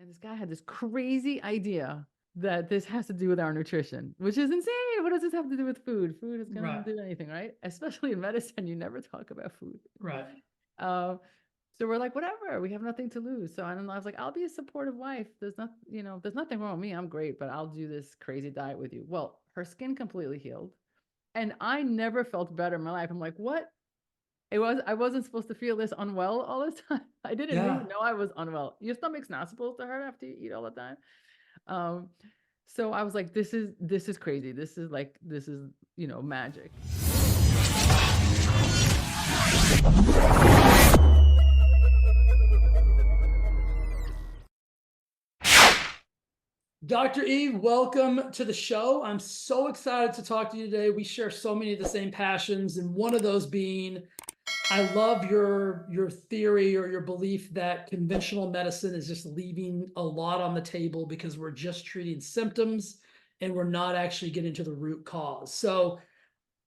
And this guy had this crazy idea that this has to do with our nutrition, which is insane. What does this have to do with food? Food is going Right. to do anything, right? Especially in medicine, you never talk about food. Right. Uh, so we're like, whatever, we have nothing to lose. So I was like, I'll be a supportive wife. There's not, there's nothing wrong with me. I'm great, but I'll do this crazy diet with you. Well, her skin completely healed. And I never felt better in my life. I'm like, what? I wasn't supposed to feel this unwell all the time. I didn't Yeah. even know I was unwell. Your stomach's not supposed to hurt after you eat all the time. Um, so I was like, this is crazy. This is magic. Dr. Eve, welcome to the show. I'm so excited to talk to you today. We share so many of the same passions, and one of those being I love your theory or your belief that conventional medicine is just leaving a lot on the table because we're just treating symptoms and we're not actually getting to the root cause. So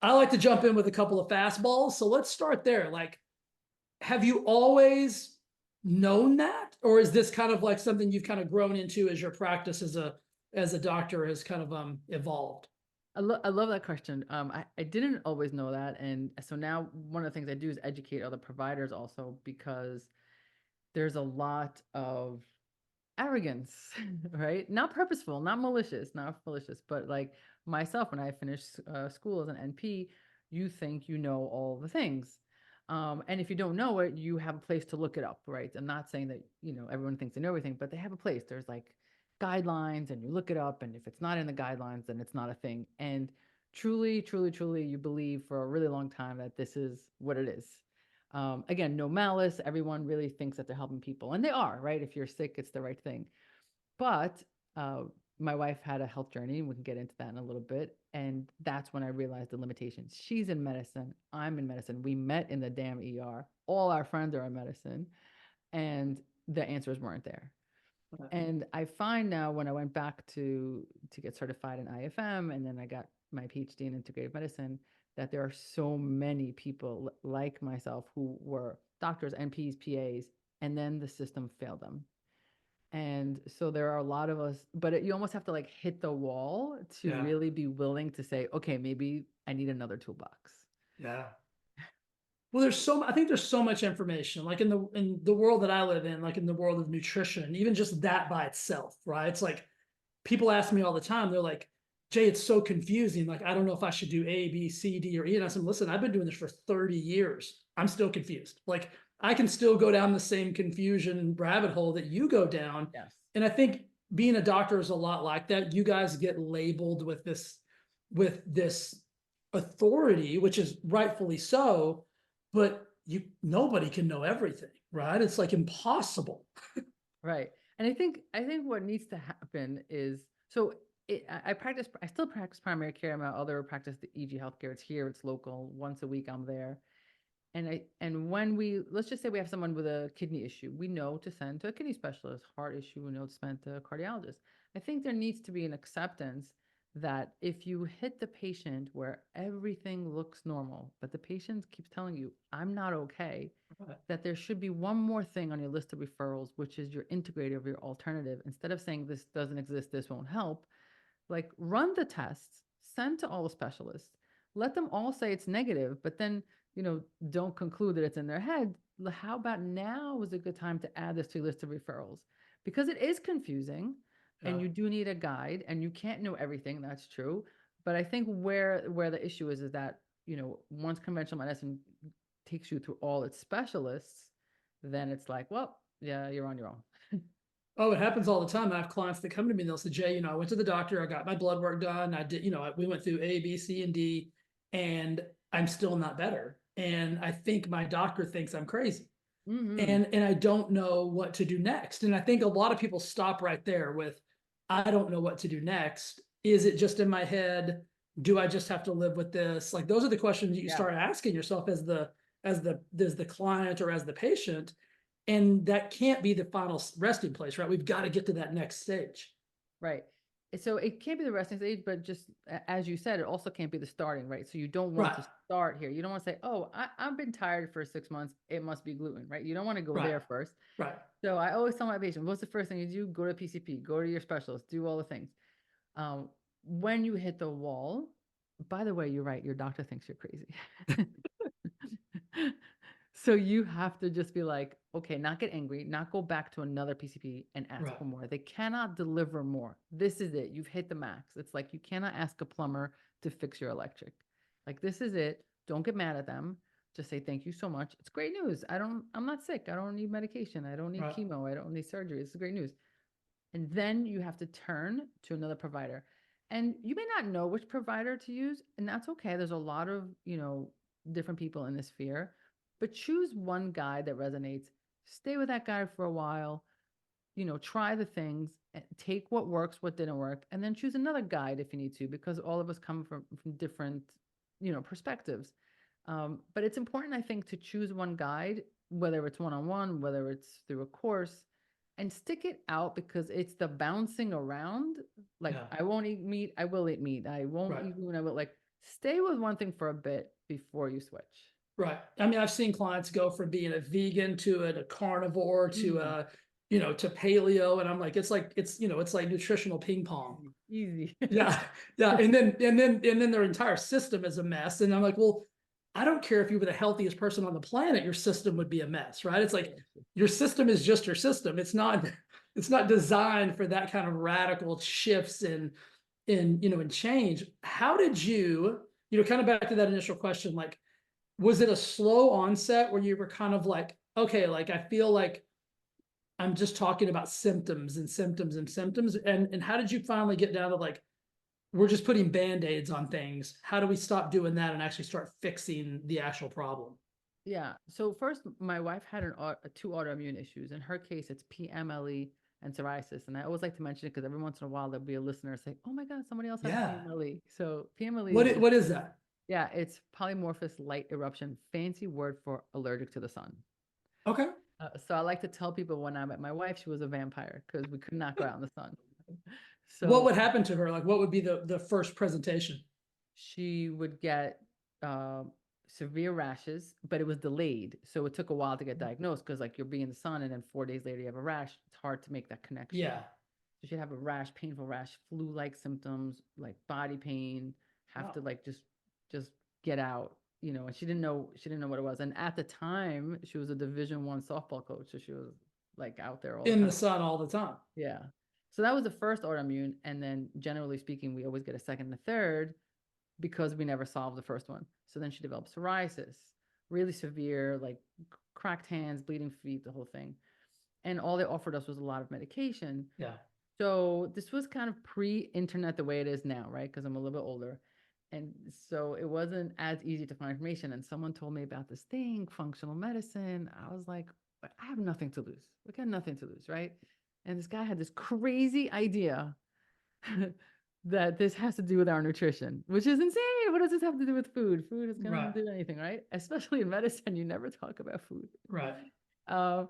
I like to jump in with a couple of fastballs. So let's start there. Like, have you always known that, or is this kind of like something you've kind of grown into as your practice as a doctor has kind of evolved? I love that question. I didn't always know that. And so now one of the things I do is educate other providers also because there's a lot of arrogance, right? Not purposeful, not malicious, but like myself, when I finished school as an NP, you think you know all the things. And if you don't know it, you have a place to look it up, right? I'm not saying that, everyone thinks they know everything, but they have a place. There's like guidelines and you look it up. And if it's not in the guidelines, then it's not a thing. And truly, truly, truly, you believe for a really long time that this is what it is. Again, no malice. Everyone really thinks that they're helping people, and they are, right? If you're sick, it's the right thing. But uh, my wife had a health journey, and we can get into that in a little bit. And that's when I realized the limitations. She's in medicine. I'm in medicine. We met in the damn ER. All our friends are in medicine, and the answers weren't there. And I find now when I went back to get certified in IFM, and then I got my PhD in integrative medicine, that there are so many people like myself who were doctors, NPs, PAs, and then the system failed them. And so there are a lot of us, but you almost have to like hit the wall to Yeah. really be willing to say, okay, maybe I need another toolbox. Yeah. Well, I think there's so much information, like in the world that I live in, like in the world of nutrition, even just that by itself, right? It's like people ask me all the time, they're like, Jay, it's so confusing. Like, I don't know if I should do A, B, C, D, or E. And I said, listen, I've been doing this for 30 years. I'm still confused. Like, I can still go down the same confusion rabbit hole that you go down. Yes. And I think being a doctor is a lot like that. You guys get labeled with this authority, which is rightfully so, but nobody can know everything, right? It's like impossible. Right. And I think what needs to happen is so I still practice primary care. My other practice, the EG healthcare, it's here, it's local. Once a week I'm there. And when let's just say we have someone with a kidney issue, we know to send to a kidney specialist. Heart issue, we know to send to a cardiologist. I think there needs to be an acceptance that if you hit the patient where everything looks normal, but the patient keeps telling you, I'm not okay, that there should be one more thing on your list of referrals, which is your integrative or your alternative. Instead of saying this doesn't exist, this won't help, like run the tests, send to all the specialists, let them all say it's negative, but then, don't conclude that it's in their head. How about now is a good time to add this to your list of referrals? Because it is confusing and Yeah. you do need a guide and you can't know everything. That's true. But I think where the issue is that, once conventional medicine takes you through all its specialists, then it's like, well, yeah, you're on your own. Oh, it happens all the time. I have clients that come to me and they'll say, Jay, I went to the doctor, I got my blood work done. I did, we went through A, B, C, and D, and I'm still not better. And I think my doctor thinks I'm crazy. Mm-hmm. And I don't know what to do next. And I think a lot of people stop right there with, I don't know what to do next. Is it just in my head? Do I just have to live with this? Like those are the questions you Yeah. start asking yourself as the client or as the patient. And that can't be the final resting place, right? We've got to get to that next stage. Right. So it can't be the resting stage, but just as you said, it also can't be the starting, right? So you don't want Right, to start here. You don't want to say, "Oh, I've been tired for 6 months. It must be gluten," right? You don't want to go right, there first. right, So I always tell my patients, "What's the first thing you do? Go to PCP, go to your specialist, do all the things." Um, when you hit the wall, by the way, you're right. Your doctor thinks you're crazy. So you have to just be like, okay, not get angry, not go back to another PCP and ask right, for more. They cannot deliver more. This is it. You've hit the max. It's like you cannot ask a plumber to fix your electric. Like this is it. Don't get mad at them. Just say thank you so much. It's great news. I'm not sick. I don't need medication. I don't need right. chemo. I don't need surgery. It's great news. And then you have to turn to another provider. And you may not know which provider to use, and that's okay. There's a lot of, different people in this sphere, but choose one guy that resonates. Stay with that guy for a while, try the things, and take what works, what didn't work, and then choose another guide if you need to, because all of us come from different, perspectives. But it's important, I think, to choose one guide, whether it's one-on-one, whether it's through a course, and stick it out because it's the bouncing around. Like, Yeah, I won't eat meat, I will eat meat. I won't right, eat gluten, I will like stay with one thing for a bit before you switch. right. I mean, I've seen clients go from being a vegan to a carnivore to Mm, to paleo, and I'm like, it's like nutritional ping pong. easy, easy. Yeah, yeah, and then their entire system is a mess, and I'm like, well, I don't care if you were the healthiest person on the planet, your system would be a mess, right? It's like your system is just your system. It's not designed for that kind of radical shifts in change. How did you, kind of back to that initial question, like, was it a slow onset where you were kind of like, okay, like I feel like I'm just talking about symptoms and symptoms and symptoms, and how did you finally get down to like, we're just putting band-aids on things. How do we stop doing that and actually start fixing the actual problem? Yeah. So first, my wife had two autoimmune issues. In her case, it's PMLE and psoriasis. And I always like to mention it because every once in a while there'll be a listener say, "Oh my God, somebody else has Yeah. PMLE." So PMLE What is is, just, what is that? yeah, it's polymorphous light eruption, fancy word for allergic to the sun. Okay. So I like to tell people when I met my wife, she was a vampire because we could not go out in the sun. What So would happen to her? Like, what would be the first presentation? she would get uh, severe rashes, but it was delayed. So it took a while to get diagnosed because, like, you'll be in the sun and then 4 days later you have a rash. It's hard to make that connection. Yeah. So she'd have a rash, painful rash, flu-like symptoms, like body pain, have Wow. to like just get out, and she didn't know what it was. And at the time, she was a Division I softball coach, so she was like out there all the In the time. sun all the time. Yeah. So that was the first autoimmune. And then generally speaking, we always get a second and a third because we never solved the first one. So then she developed psoriasis, really severe, like cracked hands, bleeding feet, the whole thing. And all they offered us was a lot of medication. Yeah. So this was kind of pre-internet the way it is now, right? Because I'm a little bit older. And so it wasn't as easy to find information. And someone told me about this thing, functional medicine. I was like, I have nothing to lose. We got nothing to lose, right? And this guy had this crazy idea that this has to do with our nutrition, which is insane. What does this have to do with food? Food is going Right. to do anything, right? Especially in medicine, you never talk about food. Right. Uh,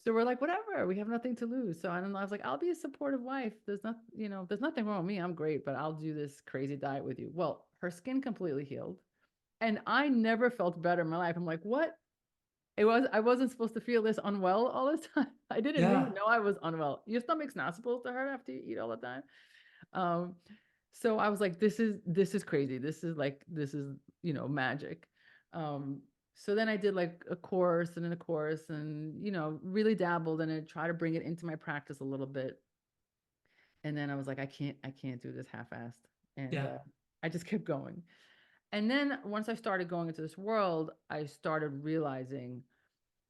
so we're like, whatever, we have nothing to lose. So I don't know. I was like, I'll be a supportive wife. There's nothing wrong with me. I'm great, but I'll do this crazy diet with you. Well, her skin completely healed. And I never felt better in my life. I'm like, what? I wasn't supposed to feel this unwell all the time. I didn't Yeah. even know I was unwell. Your stomach's not supposed to hurt after you eat all the time. Um, so I was like, this is crazy. This is magic. Um, so then I did like a course and then a course and really dabbled in it, try to bring it into my practice a little bit. And then I was like, I can't do this half-assed. And Yeah. I just kept going. And then once I started going into this world, I started realizing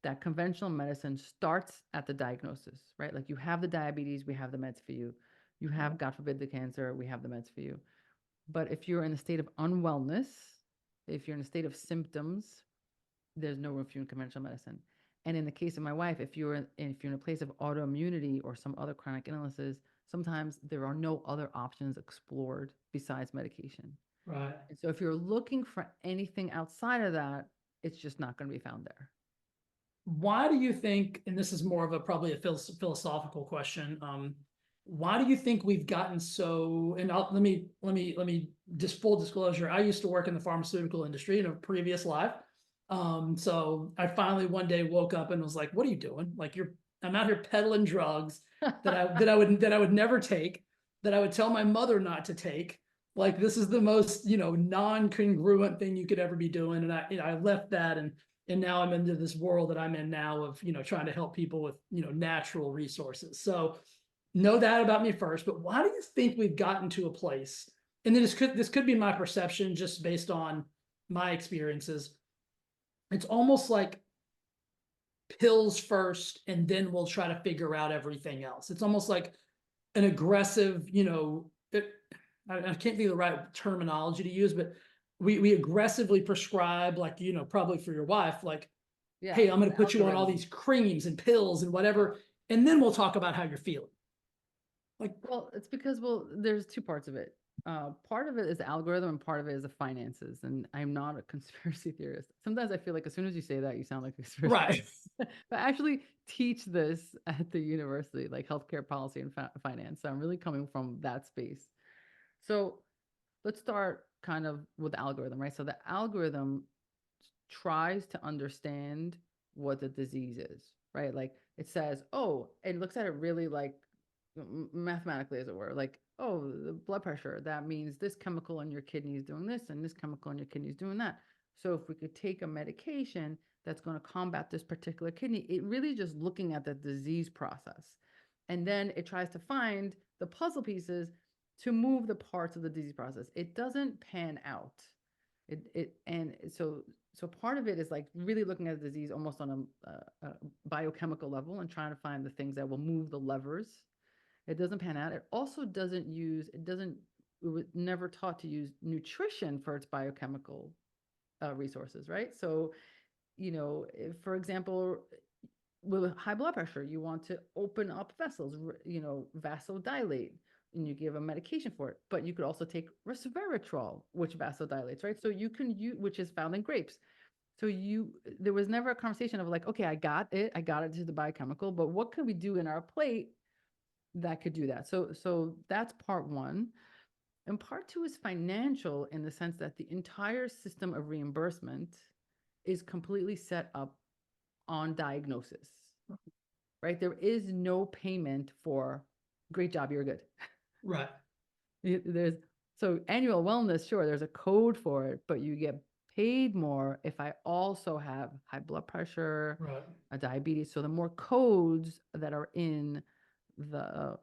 that conventional medicine starts at the diagnosis, right? Like you have the diabetes, we have the meds for you. You have, God forbid, the cancer, we have the meds for you. But if you're in a state of unwellness, if you're in a state of symptoms, there's no room for you in conventional medicine. And in the case of my wife, if you're in a place of autoimmunity or some other chronic illnesses, sometimes there are no other options explored besides medication. Right. And so if you're looking for anything outside of that, it's just not going to be found there. Why do you think, and this is more of a probably a philosophical question, why do you think we've gotten so, and let me just full disclosure, I used to work in the pharmaceutical industry in a previous life. So I finally one day woke up and was like, what are you doing? Like I'm out here peddling drugs that I would never take, that I would tell my mother not to take. Like this is the most, non-congruent thing you could ever be doing. And I left that, and now I'm into this world that I'm in now of, trying to help people with, natural resources. So know that about me first, but why do you think we've gotten to a place? And then this could be my perception just based on my experiences. It's almost like pills first, and then we'll try to figure out everything else. It's almost like an aggressive, I can't think of the right terminology to use, but we aggressively prescribe, like, probably for your wife, like, Yeah, hey, I'm going to the put you on all algorithm. these creams and pills and whatever, and then we'll talk about how you're feeling. Like, Well, it's because, well, there's two parts of it. Part of it is the algorithm, and part of it is the finances. And I'm not a conspiracy theorist. Sometimes I feel like as soon as you say that, you sound like a conspiracy right, theorist. But I actually teach this at the university, like healthcare policy and finance. So I'm really coming from that space. So let's start kind of with the algorithm, right? So the algorithm tries to understand what the disease is, right? Like it says, oh, it looks at it really like mathematically, as it were, like, oh, the blood pressure, that means this chemical in your kidney is doing this and this chemical in your kidney is doing that. So if we could take a medication that's going to combat this particular kidney, it really just looking at the disease process. And then it tries to find the puzzle pieces to move the parts of the disease process. It doesn't pan out. So part of it is like really looking at the disease almost on a biochemical level and trying to find the things that will move the levers. It doesn't pan out. It also doesn't use, it was never taught to use nutrition for its biochemical resources, right? So, if, for example, with high blood pressure, you want to open up vessels, vasodilate, and you give a medication for it. But you could also take resveratrol, which vasodilates, right? So you can use, which is found in grapes. So there was never a conversation of like, okay, I got it to the biochemical, but what can we do in our plate that could do that? So that's part one. And part two is financial, in the sense that the entire system of reimbursement is completely set up on diagnosis, right? There is no payment for great job, you're good. right, There's so annual wellness, sure, there's a code for it, but you get paid more if I also have high blood pressure, right, a diabetes. So the more codes that are in the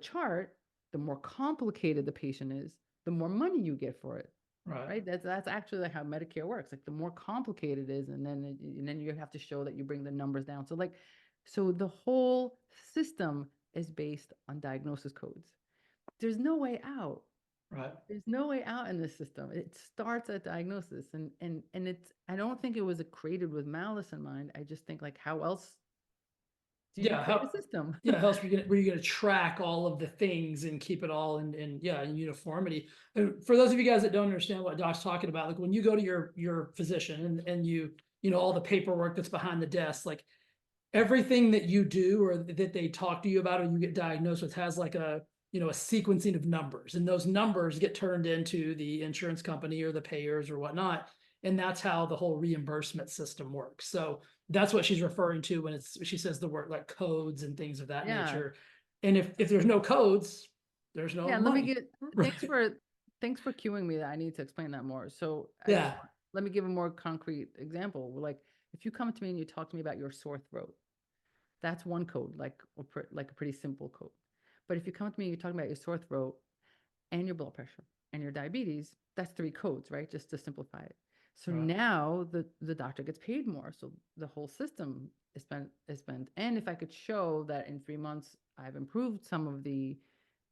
chart, the more complicated the patient is, the more money you get for it. right. Right? That's actually like how Medicare works. Like the more complicated it is, and then you have to show that you bring the numbers down. So the whole system is based on diagnosis codes. There's no way out. Right. There's no way out in this system. It starts at diagnosis, and it's. I don't think it was created with malice in mind. I just think, like, how else do you Yeah. create a system? Yeah. How else were you going to track all of the things and keep it all in uniformity? And for those of you guys that don't understand what Doc's talking about, like when you go to your physician, and all the paperwork that's behind the desk, like everything that you do or that they talk to you about or you get diagnosed with has like a sequencing of numbers, and those numbers get turned into the insurance company or the payers or whatnot. And that's how the whole reimbursement system works. So that's what she's referring to when she says the word like codes and things of that Yeah, nature. And if there's no codes, there's no yeah. Let me money. get. Right. Thanks for cueing me. That I need to explain that more. So Yeah. let me give a more concrete example. Like if you come to me and you talk to me about your sore throat, that's one code, like a pretty simple code. But if you come to me and you're talking about your sore throat and your blood pressure and your diabetes, that's three codes, right? Just to simplify it. So Right. now the doctor gets paid more. So the whole system is spent. And if I could show that in 3 months I've improved some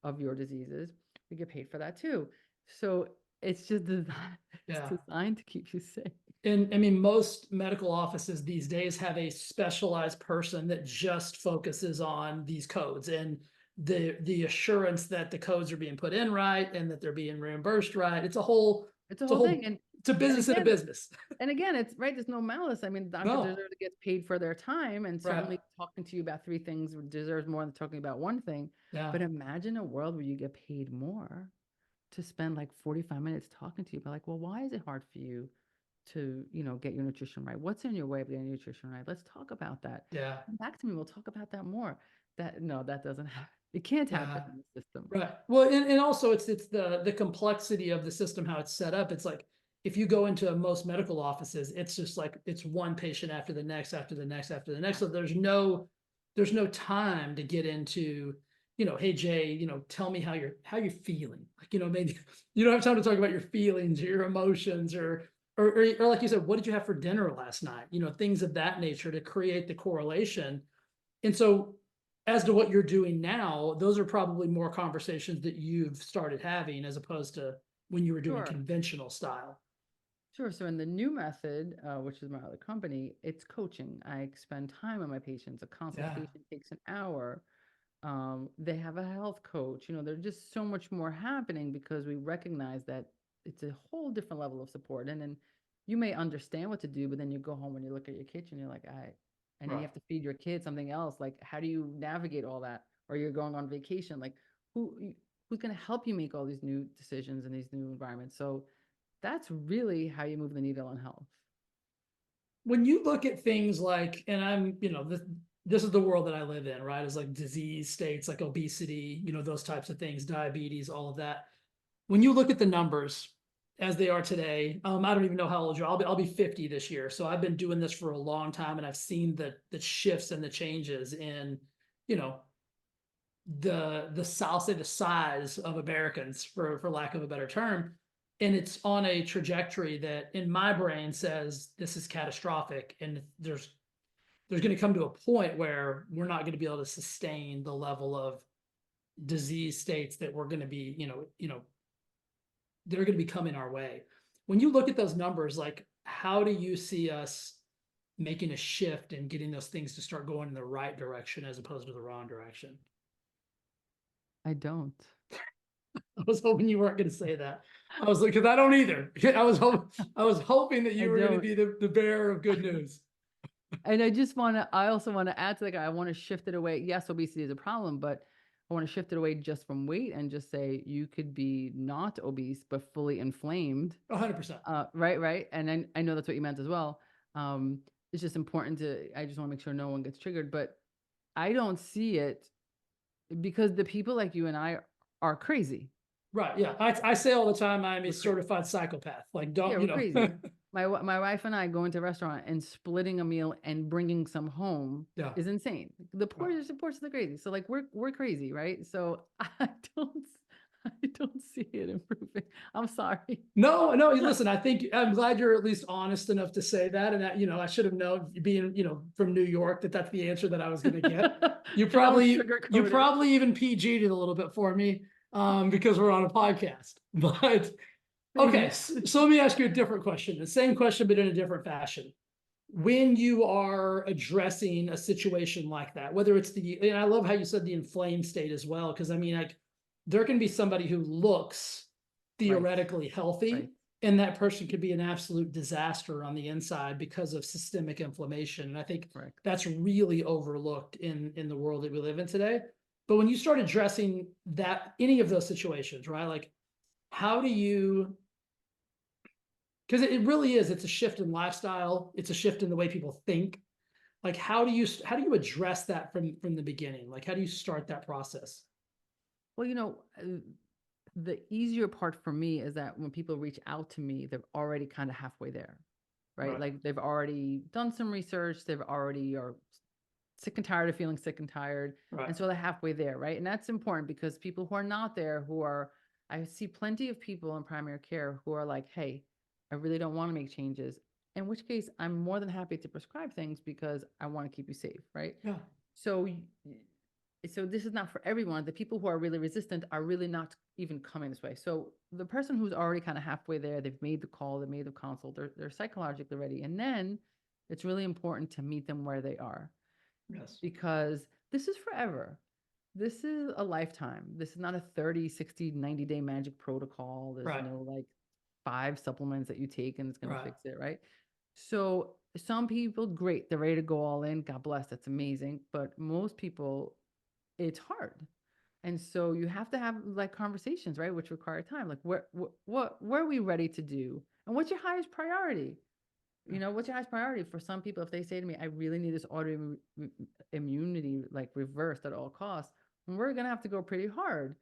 of your diseases, we get paid for that too. So it's just designed, it's Yeah. designed to keep you safe. And I mean, most medical offices these days have a specialized person that just focuses on these codes and the assurance that the codes are being put in right and that they're being reimbursed right. It's a whole It's a whole thing. And It's a And business and a again, business. and again, it's right. There's no malice. I mean, the doctor No. deserves to get paid for their time, and Right. certainly talking to you about three things deserves more than talking about one thing. Yeah. But imagine a world where you get paid more to spend like 45 minutes talking to you. But like, well, why is it hard for you to, get your nutrition right? What's in your way of getting your nutrition right? Let's talk about that. Yeah. Come back to me. We'll talk about that more. That no, that doesn't happen. It can't happen Yeah. in the system. Right. Well, and also it's the complexity of the system, how it's set up. It's like if you go into most medical offices, it's just like it's one patient after the next, after the next, after the next. So there's no time to get into, hey Jay, tell me how you're feeling. Like, maybe you don't have time to talk about your feelings or your emotions or like you said, what did you have for dinner last night? Things of that nature to create the correlation. And so as to what you're doing now, those are probably more conversations that you've started having as opposed to when you were doing Sure. conventional style. Sure. So in the new method, which is my other company, it's coaching. I spend time with my patients. A Yeah. consultation takes an hour. They have a health coach. There's just so much more happening because we recognize that it's a whole different level of support. And then you may understand what to do, but then you go home and you look at your kitchen, you're like, and then you Right. have to feed your kid something else. Like, how do you navigate all that? Or you're going on vacation. Like, who's going to help you make all these new decisions in these new environments? So that's really how you move the needle on health. When you look at things like, and this is the world that I live in, right? Is like disease states like obesity, those types of things, diabetes, all of that. When you look at the numbers as they are today, I don't even know how old you are. I'll be 50 this year. So I've been doing this for a long time and I've seen the shifts and the changes in, you know, I'll say the size of Americans for lack of a better term. And it's on a trajectory that in my brain says this is catastrophic. And there's going to come to a point where we're not going to be able to sustain the level of disease states that we're going to be, they're going to be coming our way. When you look at those numbers, like how do you see us making a shift and getting those things to start going in the right direction as opposed to the wrong direction? I don't. I was hoping you weren't going to say that. I was like, because I don't either. I was hoping that you were going to be the bearer of good news. And I also want to add to I want to shift it away. Yes, obesity is a problem, but I want to shift it away just from weight and just say you could be not obese, but fully inflamed. 100%. Right, right. And then I know that's what you meant as well. It's just important I just want to make sure no one gets triggered, but I don't see it because the people like you and I are crazy. Right. Yeah. I say all the time, I'm a certified psychopath. Like, Yeah, don't, we're crazy. My wife and I going to a restaurant and splitting a meal and bringing some home Yeah. is insane. The portions are crazy. So like we're crazy, right? So don't I don't see it improving. I'm sorry. No, listen, I'm glad you're at least honest enough to say that. And that, I should have known being, from New York, that's the answer that I was going to get. You probably even PG'd it a little bit for me, because we're on a podcast, but okay. So let me ask you a different question, the same question, but in a different fashion. When you are addressing a situation like that, whether it's and I love how you said the inflamed state as well, because I mean, like, there can be somebody who looks theoretically healthy, Right. and that person could be an absolute disaster on the inside because of systemic inflammation. And I think that's really overlooked in the world that we live in today. But when you start addressing any of those situations, right? Like, how do you, because it really is, it's a shift in lifestyle, it's a shift in the way people think. Like, how do you address that from the beginning? Like, how do you start that process? Well, the easier part for me is that when people reach out to me, they're already kind of halfway there, right? Like they've already done some research, they've already are sick and tired of feeling sick and tired. And so they're halfway there, right? And that's important because people who are not there, I see plenty of people in primary care who are like, hey, I really don't want to make changes. In which case, I'm more than happy to prescribe things because I want to keep you safe, right? Yeah. So this is not for everyone. The people who are really resistant are really not even coming this way. So the person who's already kind of halfway there, they've made the call, they've made the consult, they're psychologically ready. And then it's really important to meet them where they are. Yes. Because this is forever. This is a lifetime. This is not a 30, 60, 90-day magic protocol. There's no 5 supplements that you take and it's going to Right. fix it, right? So some people, great, they're ready to go all in. God bless, that's amazing. But most people, it's hard. And so you have to have like conversations, right? Which require time. Like what are we ready to do? And what's your highest priority? You know, what's your highest priority? For some people, if they say to me, I really need this autoimmunity like reversed at all costs, we're gonna have to go pretty hard.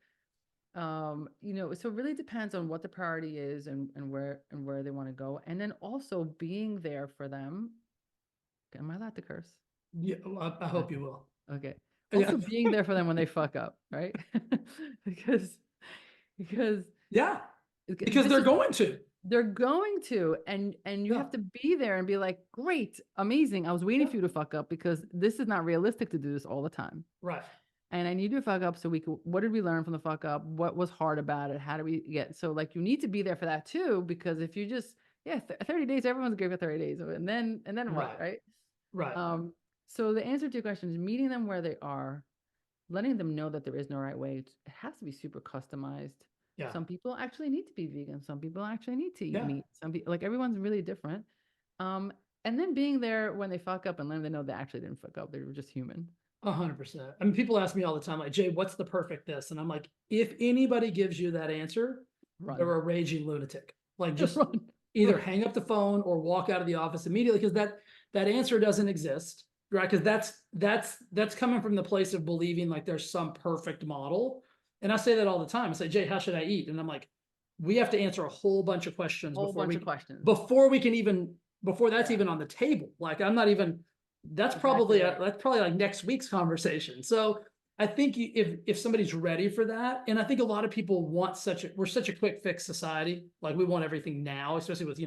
You know, so it really depends on what the priority is and where they want to go. And then also being there for them. Am I allowed to curse? Yeah, I hope Okay. you will. Okay. Yeah. Also being there for them when they fuck up, right? because because Yeah. Because this they're is going to. they're going to, and you Yeah. have to be there and be like, great, amazing. I was waiting Yeah. for you to fuck up because this is not realistic to do this all the time. Right. And I need you to fuck up so we could, what did we learn from the fuck up? What was hard about it? How do we get, so like you need to be there for that too, because if you just, yeah, 30 days, everyone's great for 30 days. And then what, Right. right? Right. So the answer to your question is meeting them where they are, letting them know that there is no right way. It has to be super customized. Yeah. Some people actually need to be vegan. Some people actually need to eat Yeah. meat. Some people, like everyone's really different. Um, and then being there when they fuck up and letting them know they actually didn't fuck up. They were just human. 100%. I mean, people ask me all the time, like, Jay, what's the perfect this? And I'm like, if anybody gives you that answer, they're Run. a raging lunatic. Like, just Run. either Run. hang up the phone or walk out of the office immediately, because that answer doesn't exist, right? Because that's coming from the place of believing like there's some perfect model. And I say that all the time. I say, Jay, how should I eat? And I'm like, we have to answer a whole bunch of questions Whole bunch of questions. before we can even, before that's Yeah. even on the table. Like, I'm not even, that's Exactly probably right. that's probably like next week's conversation. So I think if somebody's ready for that, and I think a lot of people want we're such a quick fix society. Like, we want everything now, especially with,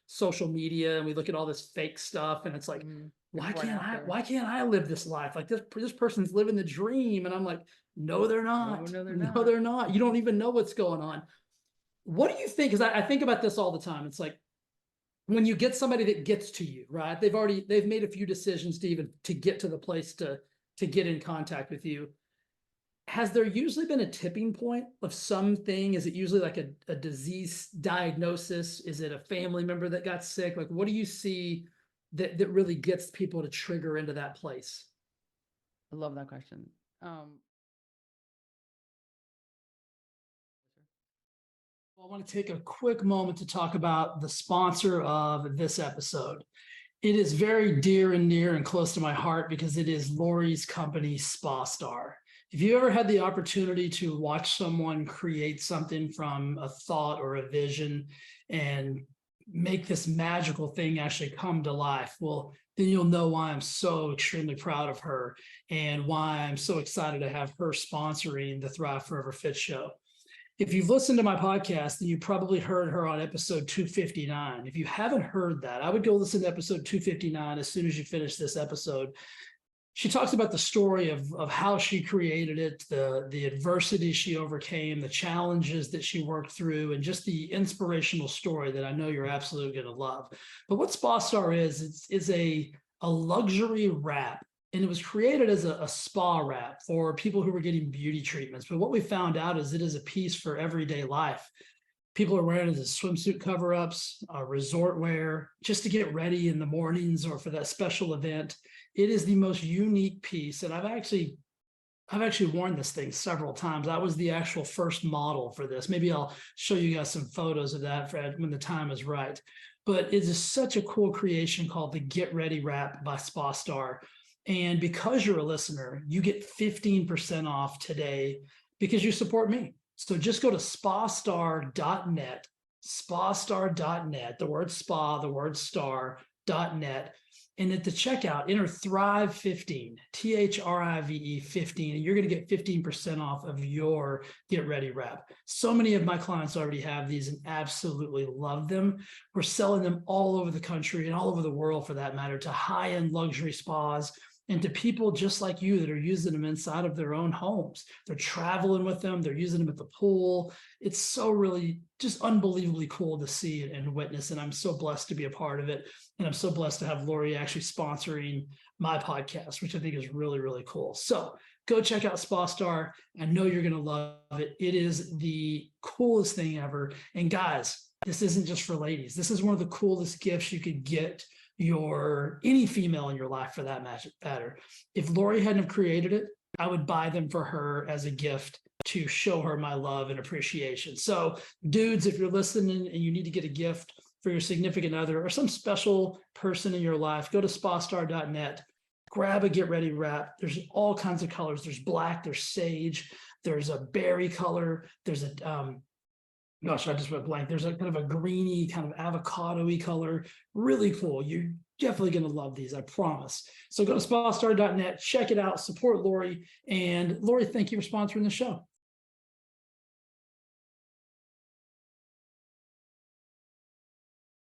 social media, and we look at all this fake stuff, and it's like, why Before and can't I after. why can't I live this life? Like, this person's living the dream. And I'm like, no, they're not. No, they're No, not. they're not. You don't even know what's going on. What do you think? Because I think about this all the time. It's like, when you get somebody that gets to you, right? They've made a few decisions to get to the place to get in contact with you. Has there usually been a tipping point of something? Is it usually like a disease diagnosis? Is it a family member that got sick? Like, what do you see that really gets people to trigger into that place? I love that question. I want to take a quick moment to talk about the sponsor of this episode. It is very dear and near and close to my heart because it is Lori's company, Spa Star. If you ever had the opportunity to watch someone create something from a thought or a vision and make this magical thing actually come to life, well, then you'll know why I'm so extremely proud of her and why I'm so excited to have her sponsoring the Thrive Forever Fit Show. If you've listened to my podcast, then you probably heard her on episode 259. If you haven't heard that, I would go listen to episode 259 as soon as you finish this episode. She talks about the story of how she created it, the adversity she overcame, the challenges that she worked through, and just the inspirational story that I know you're absolutely going to love. But what Spa Star is a luxury wrap. And it was created as a spa wrap for people who were getting beauty treatments. But what we found out is it is a piece for everyday life. People are wearing it as swimsuit cover-ups, resort wear, just to get ready in the mornings or for that special event. It is the most unique piece. And I've actually worn this thing several times. I was the actual first model for this. Maybe I'll show you guys some photos of that, Fred, when the time is right. But it is such a cool creation called the Get Ready Wrap by Spa Star. And because you're a listener, you get 15% off today because you support me. So just go to spastar.net, spastar.net, the word spa, the word star.net. And at the checkout, enter Thrive15, THRIVE 15, and you're going to get 15% off of your Get Ready Wrap. So many of my clients already have these and absolutely love them. We're selling them all over the country and all over the world, for that matter, to high-end luxury spas and to people just like you that are using them inside of their own homes. They're traveling with them. They're using them at the pool. It's so really just unbelievably cool to see and witness. And I'm so blessed to be a part of it. And I'm so blessed to have Lori actually sponsoring my podcast, which I think is really, really cool. So go check out Spa Star. I know you're going to love it. It is the coolest thing ever. And guys, this isn't just for ladies. This is one of the coolest gifts you could get any female in your life for that matter. If Lori hadn't have created it, I would buy them for her as a gift to show her my love and appreciation. So dudes, if you're listening and you need to get a gift for your significant other or some special person in your life, go to spastar.net, grab a get ready wrap. There's all kinds of colors. There's black, there's sage, there's a berry color, there's a gosh, I just went blank. There's a kind of a greeny, kind of avocado-y color. Really cool. You're definitely going to love these, I promise. So go to spastar.net, check it out, support Lori. And Lori, thank you for sponsoring the show.